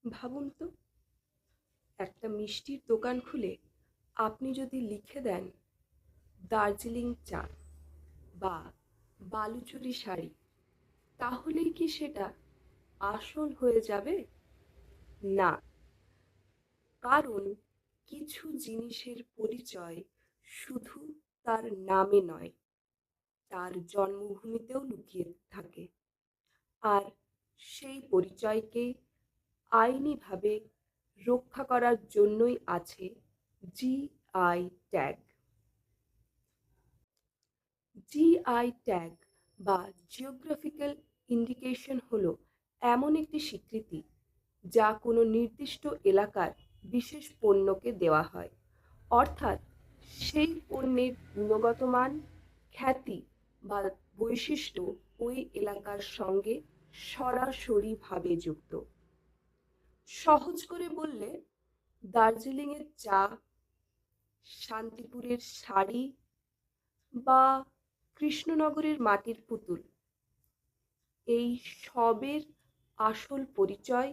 ভাবুন তো, একটা মিষ্টির দোকান খুলে আপনি যদি লিখে দেন দার্জিলিং চা বা বালুচরী শাড়ি, তাহলেই কি সেটা আসল হয়ে যাবে? না, কারণ কিছু জিনিসের পরিচয় শুধু তার নামে নয়, তার জন্মভূমিতেও লুকিয়ে থাকে। আর সেই পরিচয়কে আইনিভাবে রক্ষা করার জন্যই আছে জিআই ট্যাগ। জিআই ট্যাগ বা জিওগ্রাফিক্যাল ইন্ডিকেশন হলো এমন একটি স্বীকৃতি যা কোনো নির্দিষ্ট এলাকার বিশেষ পণ্যকে দেওয়া হয়। অর্থাৎ সেই পণ্যের গুণগত মান, খ্যাতি বা বৈশিষ্ট্য ওই এলাকার সঙ্গে সরাসরিভাবে যুক্ত। সহজ করে বললে, দার্জিলিংয়ের চা, শান্তিপুরের শাড়ি বা কৃষ্ণনগরের মাটির পুতুল, এই সবের আসল পরিচয়